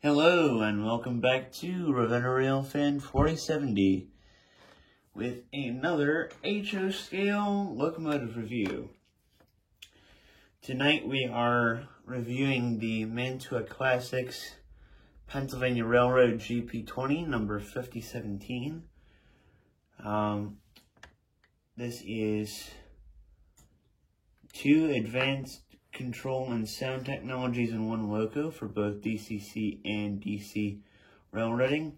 Hello and welcome back to Ravenna Railfan 4070 with another HO scale locomotive review. Tonight we are reviewing the Mantua Classics Pennsylvania Railroad GP20 number 5017. This is two advanced control and sound technologies in one loco for both DCC and DC railroading.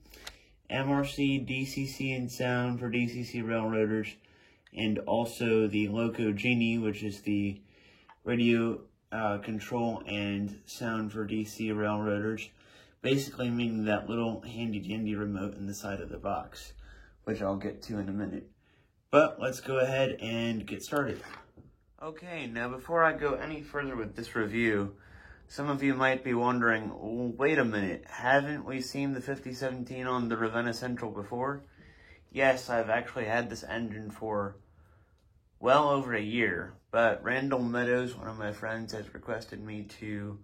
MRC, DCC, and sound for DCC railroaders, and also the Loco Genie, which is the radio control and sound for DC railroaders. Basically meaning that little handy-dandy remote in the side of the box, which I'll get to in a minute. But let's go ahead and get started. Okay, now before I go any further with this review, some of you might be wondering, wait a minute, haven't we seen the 5017 on the Ravenna Central before? Yes, I've actually had this engine for well over a year, but Randall Meadows, one of my friends, has requested me to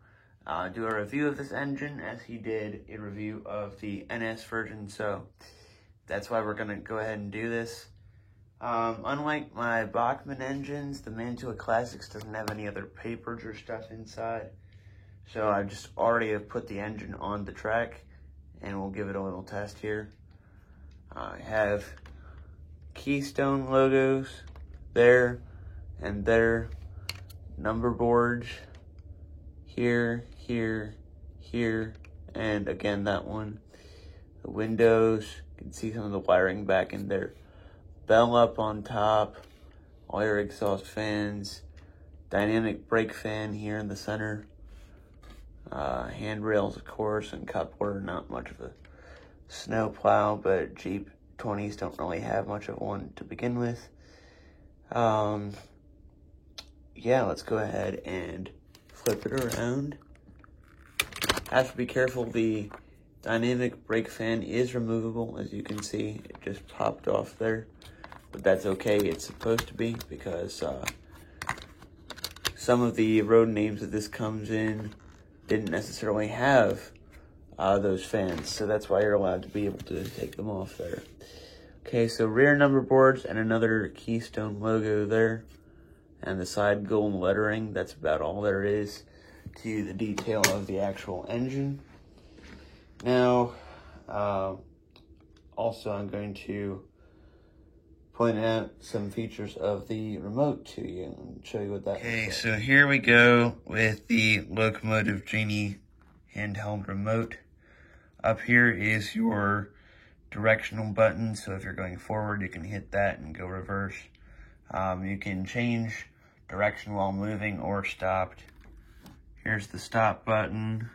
do a review of this engine as he did a review of the NS version, so that's why we're going to go ahead and do this. Unlike my Bachmann engines, the Mantua Classics doesn't have any other papers or stuff inside. So I just already have put the engine on the track, and we'll give it a little test here. I have Keystone logos there and there, number boards here, here, here, and again that one. The windows, you can see some of the wiring back in there. Bell up on top, all your exhaust fans, dynamic brake fan here in the center, handrails of course, and coupler. Not much of a snow plow, but Jeep 20s don't really have much of one to begin with. Yeah, let's go ahead and flip it around. Have to be careful, the dynamic brake fan is removable, as you can see, it just popped off there. But that's okay, it's supposed to be, because some of the road names that this comes in didn't necessarily have those fans, so that's why you're allowed to be able to take them off there. Okay, so rear number boards and another Keystone logo there, and the side gold lettering. That's about all there is to the detail of the actual engine. Now, also I'm going to point out some features of the remote to you and show you what that is. Okay, so here we go with the Locomotive Genie handheld remote. Up here is your directional button, so if you're going forward, you can hit that and go reverse. You can change direction while moving or stopped. Here's the stop button.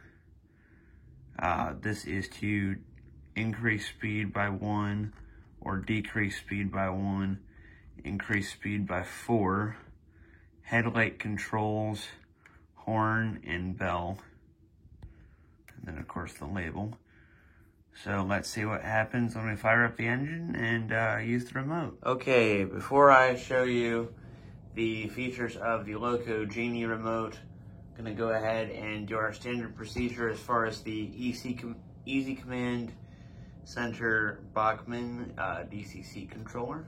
This is to increase speed by 1, or decrease speed by 1, increase speed by 4, headlight controls, horn, and bell, and then of course the label. So let's see what happens when we fire up the engine and use the remote. Okay, before I show you the features of the Loco Genie remote, I'm gonna go ahead and do our standard procedure as far as the Easy Command Center Bachmann DCC controller.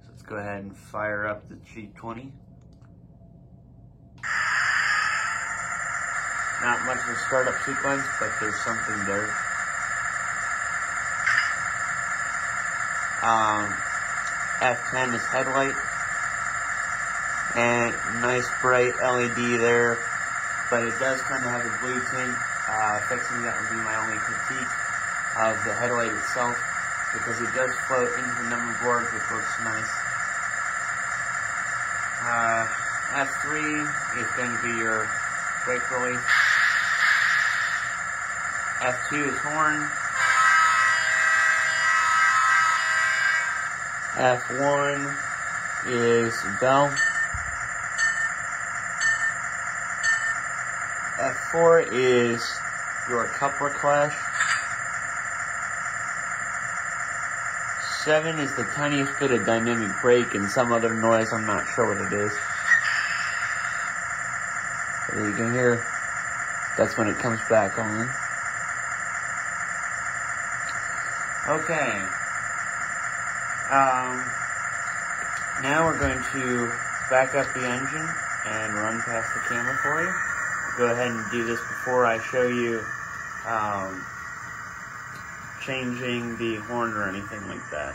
So let's go ahead and fire up the G20. Not much of a startup sequence, but there's something there. F10 is headlight, and nice bright LED there, but it does kind of have a blue tint. Fixing that would be my only critique of the headlight itself, because it does float into the number board, which looks nice. F3 is going to be your brake release. F2 is horn. F1 is bell. F4 is your coupler clash. 7 is the tiniest bit of dynamic brake and some other noise, I'm not sure what it is. But you can hear, that's when it comes back on. Okay. Now we're going to back up the engine and run past the camera for you. Go ahead and do this before I show you changing the horn or anything like that.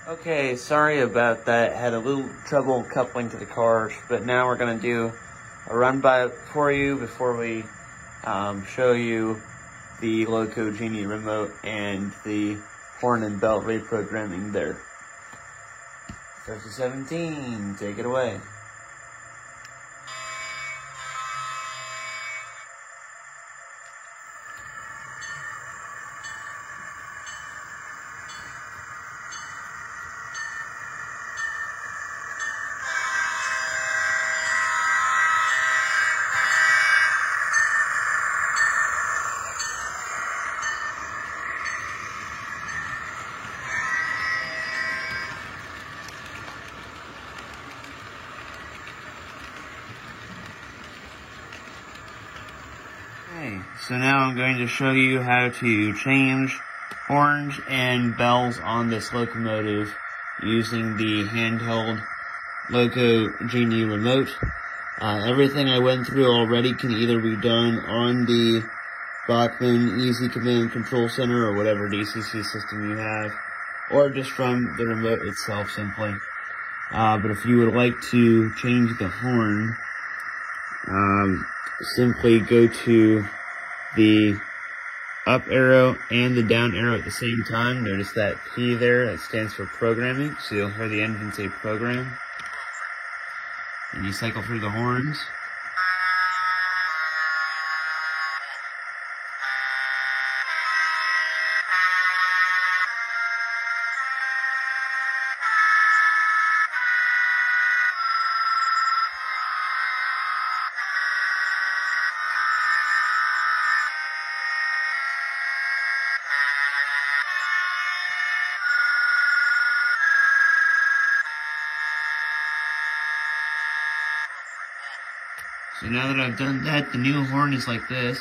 Okay, sorry about that. Had a little trouble coupling to the cars, but now we're going to do a run by for you before we show you the Loco Genie remote and the horn and belt reprogramming there. 17, take it away. Okay, so now I'm going to show you how to change horns and bells on this locomotive using the handheld Loco Genie remote. Everything I went through already can either be done on the Bachmann Easy Command Control Center or whatever DCC system you have, or just from the remote itself simply. But if you would like to change the horn, simply go to the up arrow and the down arrow at the same time. Notice that P there, that stands for programming, so you'll hear the engine say program. And you cycle through the horns. So now that I've done that, the new horn is like this.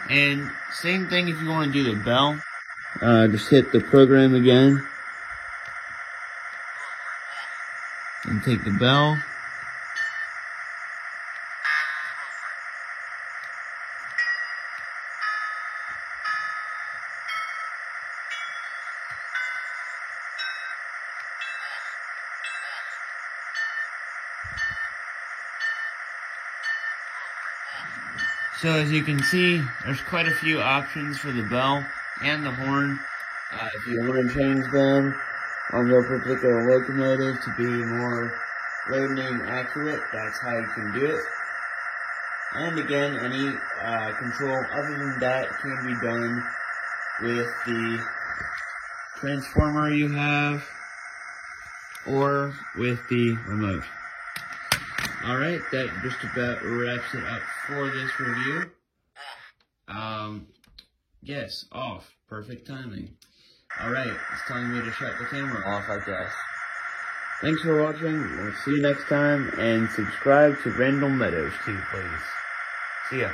And same thing if you want to do the bell. Just hit the program again. And take the bell. So as you can see, there's quite a few options for the bell and the horn. If you want to change them on your particular locomotive to be more road name accurate, that's how you can do it. And again, any control other than that can be done with the transformer you have or with the remote. Alright, that just about wraps it up for this review. Yes, off. Perfect timing. Alright, it's telling me to shut the camera off, I guess. Thanks for watching. We'll see you next time, and subscribe to Randall Meadows too, please. See ya.